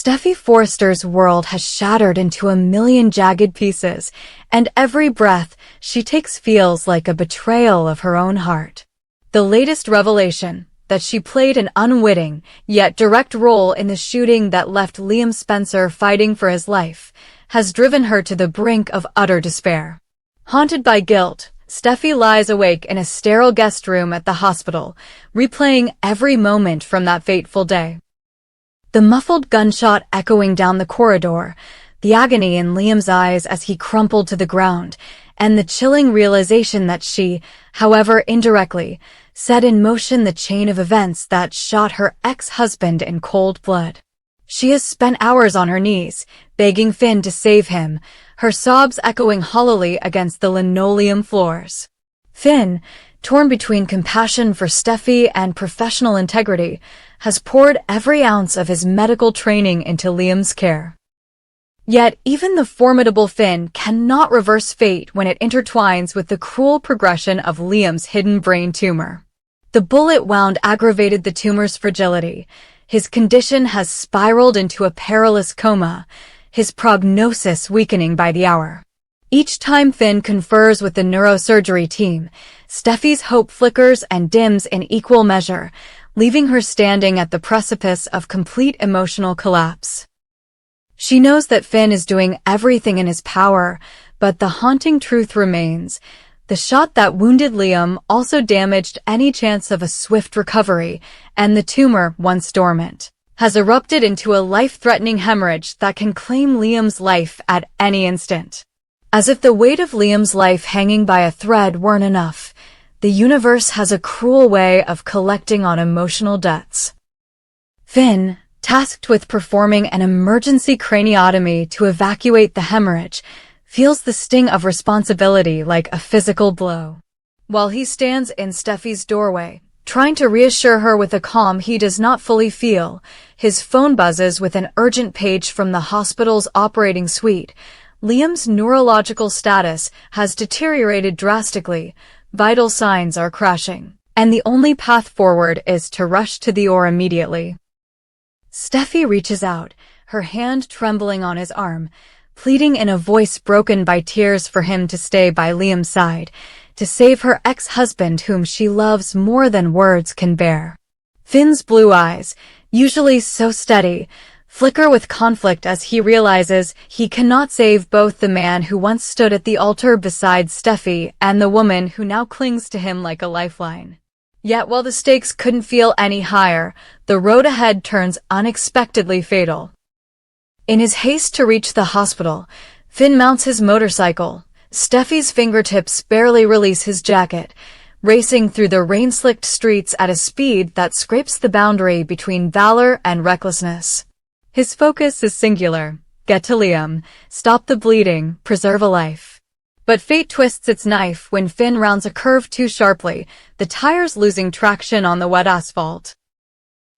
Steffy Forrester's world has shattered into a million jagged pieces, and every breath she takes feels like a betrayal of her own heart. The latest revelation, that she played an unwitting, yet direct role in the shooting that left Liam Spencer fighting for his life, has driven her to the brink of utter despair. Haunted by guilt, Steffy lies awake in a sterile guest room at the hospital, replaying every moment from that fateful day. The muffled gunshot echoing down the corridor, the agony in Liam's eyes as he crumpled to the ground, and the chilling realization that she, however indirectly, set in motion the chain of events that shot her ex-husband in cold blood. She has spent hours on her knees, begging Finn to save him, her sobs echoing hollowly against the linoleum floors. Finn, torn between compassion for Steffy and professional integrity, has poured every ounce of his medical training into Liam's care. Yet even the formidable Finn cannot reverse fate when it intertwines with the cruel progression of Liam's hidden brain tumor. The bullet wound aggravated the tumor's fragility. His condition has spiraled into a perilous coma, his prognosis weakening by the hour. Each time Finn confers with the neurosurgery team, Steffy's hope flickers and dims in equal measure, leaving her standing at the precipice of complete emotional collapse. She knows that Finn is doing everything in his power, but the haunting truth remains. The shot that wounded Liam also damaged any chance of a swift recovery, and the tumor, once dormant, has erupted into a life-threatening hemorrhage that can claim Liam's life at any instant. As if the weight of Liam's life hanging by a thread weren't enough, the universe has a cruel way of collecting on emotional debts. Finn, tasked with performing an emergency craniotomy to evacuate the hemorrhage, feels the sting of responsibility like a physical blow. While he stands in Steffy's doorway, trying to reassure her with a calm he does not fully feel, his phone buzzes with an urgent page from the hospital's operating suite. Liam's neurological status has deteriorated drastically, vital signs are crashing, and the only path forward is to rush to the OR immediately. Steffy reaches out, her hand trembling on his arm, pleading in a voice broken by tears for him to stay by Liam's side, to save her ex-husband whom she loves more than words can bear. Finn's blue eyes, usually so steady, flicker with conflict as he realizes he cannot save both the man who once stood at the altar beside Steffy and the woman who now clings to him like a lifeline. Yet while the stakes couldn't feel any higher, the road ahead turns unexpectedly fatal. In his haste to reach the hospital, Finn mounts his motorcycle. Steffy's fingertips barely release his jacket, racing through the rain-slicked streets at a speed that scrapes the boundary between valor and recklessness. His focus is singular: get to Liam, stop the bleeding, preserve a life. But fate twists its knife when Finn rounds a curve too sharply, the tires losing traction on the wet asphalt.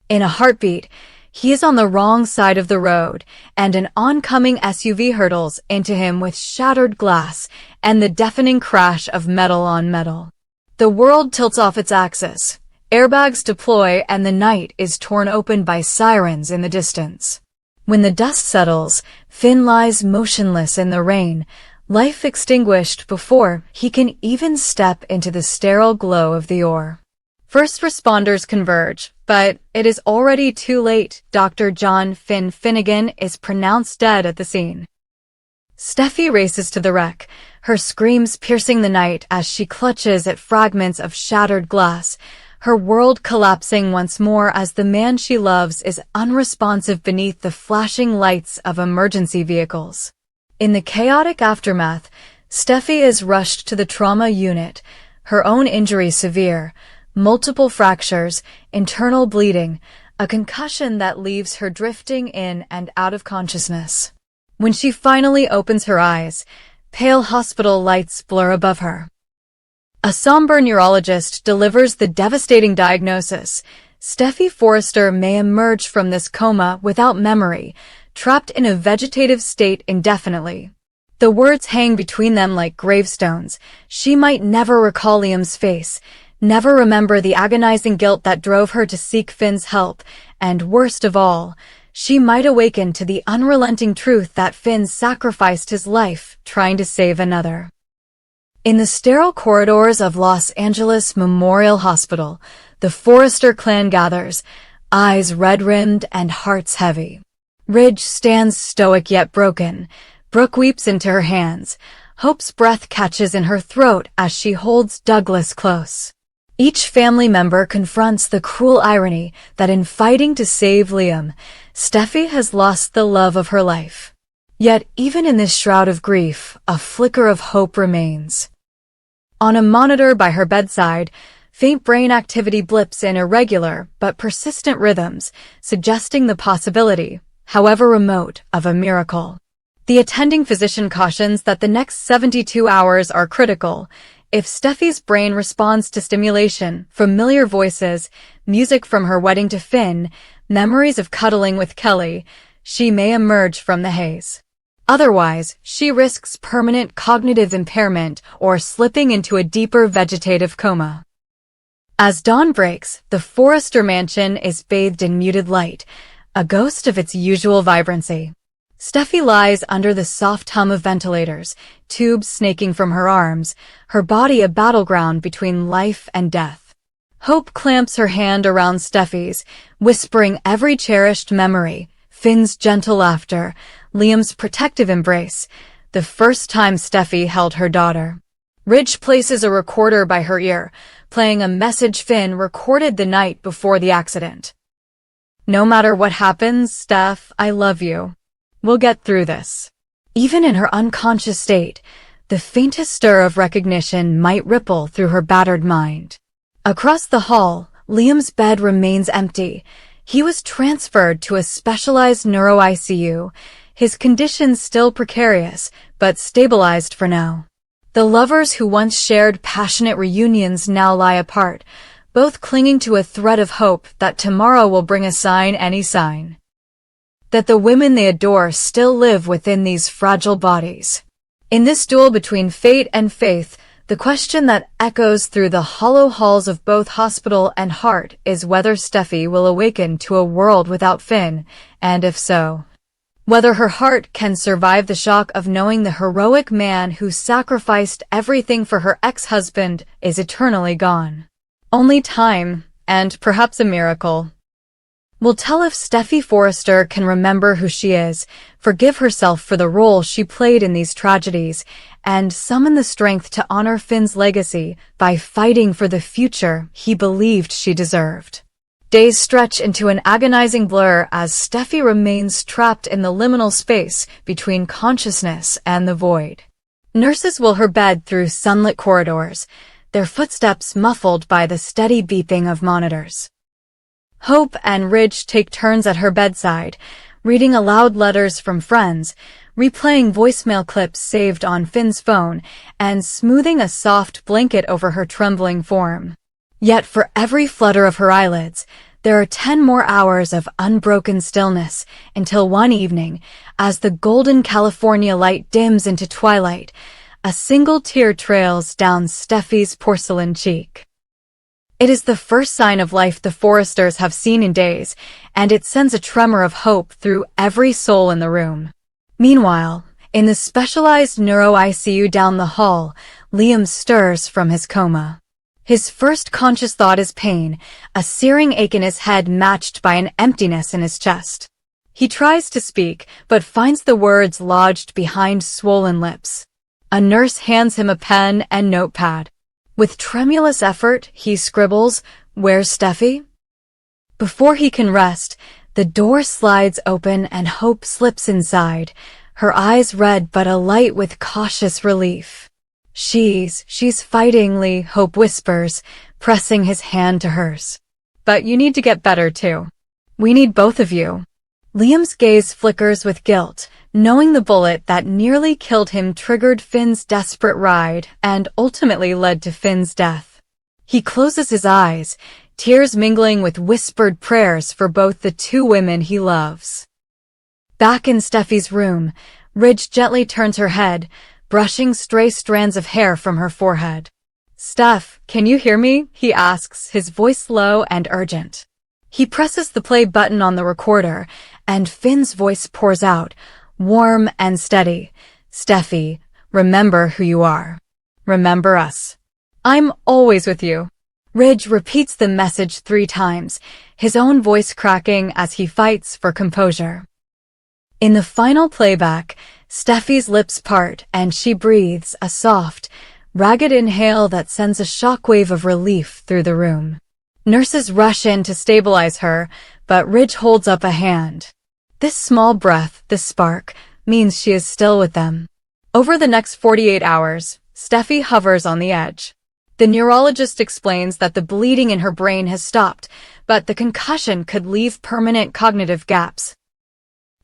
In a heartbeat, he is on the wrong side of the road, and an oncoming SUV hurtles into him with shattered glass and the deafening crash of metal on metal. The world tilts off its axis, airbags deploy, and the night is torn open by sirens in the distance. When the dust settles, Finn lies motionless in the rain, life extinguished before he can even step into the sterile glow of the OR. First responders converge, but it is already too late. Dr. John Finn Finnegan is pronounced dead at the scene. Steffy races to the wreck, her screams piercing the night as she clutches at fragments of shattered glass, her world collapsing once more as the man she loves is unresponsive beneath the flashing lights of emergency vehicles. In the chaotic aftermath, Steffy is rushed to the trauma unit, her own injury severe, multiple fractures, internal bleeding, a concussion that leaves her drifting in and out of consciousness. When she finally opens her eyes, pale hospital lights blur above her. A somber neurologist delivers the devastating diagnosis: Steffy Forrester may emerge from this coma without memory, trapped in a vegetative state indefinitely. The words hang between them like gravestones. She might never recall Liam's face, never remember the agonizing guilt that drove her to seek Finn's help, and worst of all, she might awaken to the unrelenting truth that Finn sacrificed his life trying to save another. In the sterile corridors of Los Angeles Memorial Hospital, the Forrester clan gathers, eyes red-rimmed and hearts heavy. Ridge stands stoic yet broken. Brooke weeps into her hands. Hope's breath catches in her throat as she holds Douglas close. Each family member confronts the cruel irony that in fighting to save Liam, Steffy has lost the love of her life. Yet even in this shroud of grief, a flicker of hope remains. On a monitor by her bedside, faint brain activity blips in irregular but persistent rhythms, suggesting the possibility, however remote, of a miracle. The attending physician cautions that the next 72 hours are critical. If Steffy's brain responds to stimulation, familiar voices, music from her wedding to Finn, memories of cuddling with Kelly, she may emerge from the haze. Otherwise, she risks permanent cognitive impairment or slipping into a deeper vegetative coma. As dawn breaks, the Forrester mansion is bathed in muted light, a ghost of its usual vibrancy. Steffy lies under the soft hum of ventilators, tubes snaking from her arms, her body a battleground between life and death. Hope clamps her hand around Steffy's, whispering every cherished memory, Finn's gentle laughter, Liam's protective embrace, the first time Steffy held her daughter. Ridge places a recorder by her ear, playing a message Finn recorded the night before the accident. "No matter what happens, Steph, I love you. We'll get through this." Even in her unconscious state, the faintest stir of recognition might ripple through her battered mind. Across the hall, Liam's bed remains empty. He was transferred to a specialized neuro-ICU, his condition still precarious, but stabilized for now. The lovers who once shared passionate reunions now lie apart, both clinging to a thread of hope that tomorrow will bring a sign, any sign. That the women they adore still live within these fragile bodies. In this duel between fate and faith, the question that echoes through the hollow halls of both hospital and heart is whether Steffy will awaken to a world without Finn, and if so, whether her heart can survive the shock of knowing the heroic man who sacrificed everything for her ex-husband is eternally gone. Only time, and perhaps a miracle, will tell if Steffy Forrester can remember who she is, forgive herself for the role she played in these tragedies, and summon the strength to honor Finn's legacy by fighting for the future he believed she deserved. Days stretch into an agonizing blur as Steffy remains trapped in the liminal space between consciousness and the void. Nurses wheel her bed through sunlit corridors, their footsteps muffled by the steady beeping of monitors. Hope and Ridge take turns at her bedside, reading aloud letters from friends, replaying voicemail clips saved on Finn's phone, and smoothing a soft blanket over her trembling form. Yet for every flutter of her eyelids, there are 10 more hours of unbroken stillness until one evening, as the golden California light dims into twilight, a single tear trails down Steffy's porcelain cheek. It is the first sign of life the Forresters have seen in days, and it sends a tremor of hope through every soul in the room. Meanwhile, in the specialized neuro-ICU down the hall, Liam stirs from his coma. His first conscious thought is pain, a searing ache in his head matched by an emptiness in his chest. He tries to speak, but finds the words lodged behind swollen lips. A nurse hands him a pen and notepad. With tremulous effort, he scribbles, "Where's Steffy?" Before he can rest, the door slides open and Hope slips inside, her eyes red but alight with cautious relief. She's fighting, Lee, Hope whispers, pressing his hand to hers. "But you need to get better too. We need both of you." Liam's gaze flickers with guilt, knowing the bullet that nearly killed him triggered Finn's desperate ride and ultimately led to Finn's death. He closes his eyes, tears mingling with whispered prayers for both the two women he loves. Back in Steffy's room, Ridge gently turns her head, brushing stray strands of hair from her forehead. "Steph, can you hear me?" he asks, his voice low and urgent. He presses the play button on the recorder, and Finn's voice pours out, warm and steady. Steffy, remember who you are. Remember us. I'm always with you. Ridge repeats the message 3 times, his own voice cracking as he fights for composure. In the final playback, Steffy's lips part and she breathes a soft, ragged inhale that sends a shockwave of relief through the room. Nurses rush in to stabilize her, but Ridge holds up a hand. This small breath, this spark, means she is still with them. Over the next 48 hours, Steffy hovers on the edge. The neurologist explains that the bleeding in her brain has stopped, but the concussion could leave permanent cognitive gaps.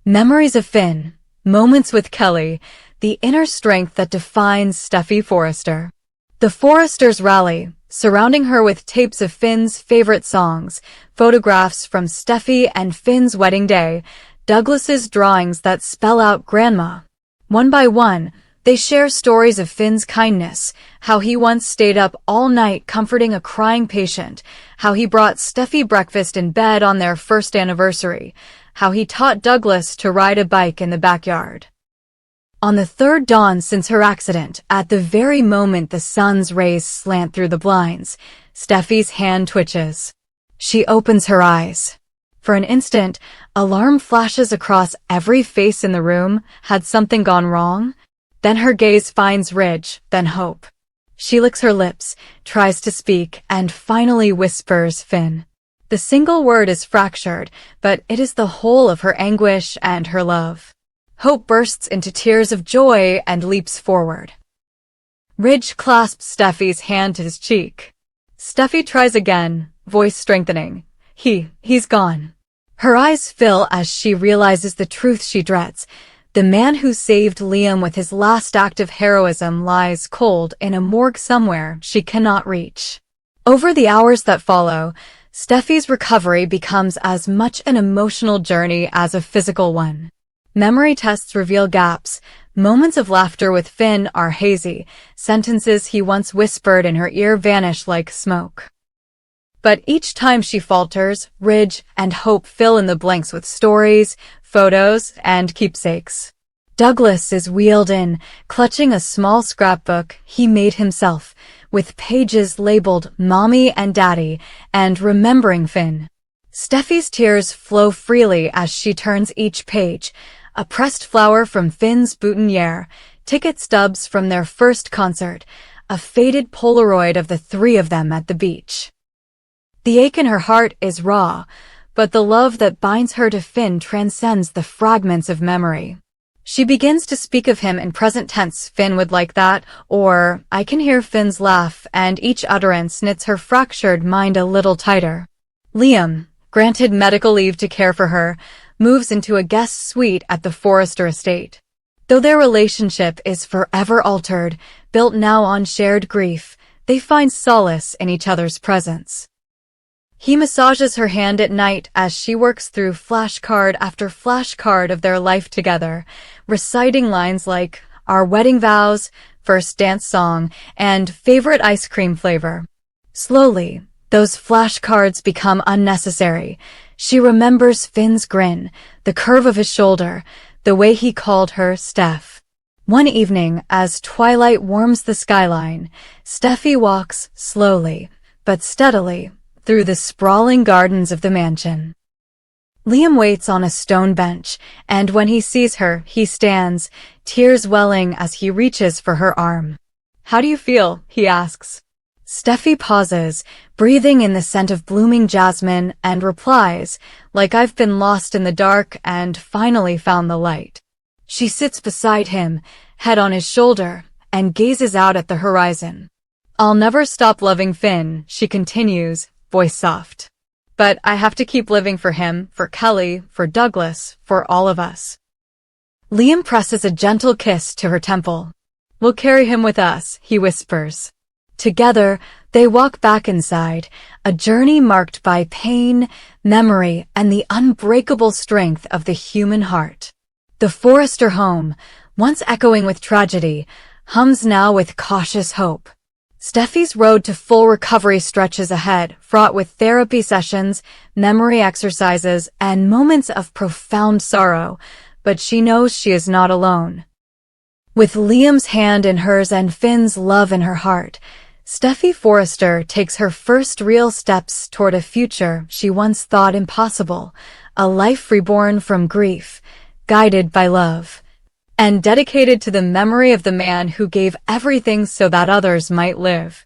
Memories of Finn, moments with Kelly, the inner strength that defines Steffy Forrester. The Forresters rally, surrounding her with tapes of Finn's favorite songs, photographs from Steffy and Finn's wedding day, Douglas's drawings that spell out Grandma. One by one, they share stories of Finn's kindness, how he once stayed up all night comforting a crying patient, how he brought Steffy breakfast in bed on their first anniversary, how he taught Douglas to ride a bike in the backyard. On the 3rd dawn since her accident, at the very moment the sun's rays slant through the blinds, Steffy's hand twitches. She opens her eyes. For an instant, alarm flashes across every face in the room. Had something gone wrong? Then her gaze finds Ridge, then hope. She licks her lips, tries to speak, and finally whispers Finn. The single word is fractured, but it is the whole of her anguish and her love. Hope bursts into tears of joy and leaps forward. Ridge clasps Steffy's hand to his cheek. Steffy tries again, voice strengthening. He's gone. Her eyes fill as she realizes the truth she dreads. The man who saved Liam with his last act of heroism lies cold in a morgue somewhere she cannot reach. Over the hours that follow, Steffy's recovery becomes as much an emotional journey as a physical one. Memory tests reveal gaps. Moments of laughter with Finn are hazy. Sentences he once whispered in her ear vanish like smoke. But each time she falters, Ridge and Hope fill in the blanks with stories, photos, and keepsakes. Douglas is wheeled in, clutching a small scrapbook he made himself, with pages labeled Mommy and Daddy and Remembering Finn. Steffy's tears flow freely as she turns each page, a pressed flower from Finn's boutonniere, ticket stubs from their first concert, a faded Polaroid of the 3 of them at the beach. The ache in her heart is raw, but the love that binds her to Finn transcends the fragments of memory. She begins to speak of him in present tense. Finn would like that, or I can hear Finn's laugh, and each utterance knits her fractured mind a little tighter. Liam, granted medical leave to care for her, moves into a guest suite at the Forrester estate. Though their relationship is forever altered, built now on shared grief, they find solace in each other's presence. He massages her hand at night as she works through flashcard after flashcard of their life together, reciting lines like our wedding vows, first dance song, and favorite ice cream flavor. Slowly, those flashcards become unnecessary. She remembers Finn's grin, the curve of his shoulder, the way he called her Steph. One evening, as twilight warms the skyline, Steffy walks slowly, but steadily, through the sprawling gardens of the mansion. Liam waits on a stone bench, and when he sees her, he stands, tears welling as he reaches for her arm. How do you feel? He asks. Steffy pauses, breathing in the scent of blooming jasmine, and replies, like I've been lost in the dark and finally found the light. She sits beside him, head on his shoulder, and gazes out at the horizon. I'll never stop loving Finn, she continues, voice soft. But I have to keep living for him, for Kelly, for Douglas, for all of us. Liam presses a gentle kiss to her temple. We'll carry him with us, he whispers. Together, they walk back inside, a journey marked by pain, memory, and the unbreakable strength of the human heart. The Forrester home, once echoing with tragedy, hums now with cautious hope. Steffi's road to full recovery stretches ahead, fraught with therapy sessions, memory exercises, and moments of profound sorrow, but she knows she is not alone. With Liam's hand in hers and Finn's love in her heart, Steffy Forrester takes her first real steps toward a future she once thought impossible, a life reborn from grief, guided by love, and dedicated to the memory of the man who gave everything so that others might live.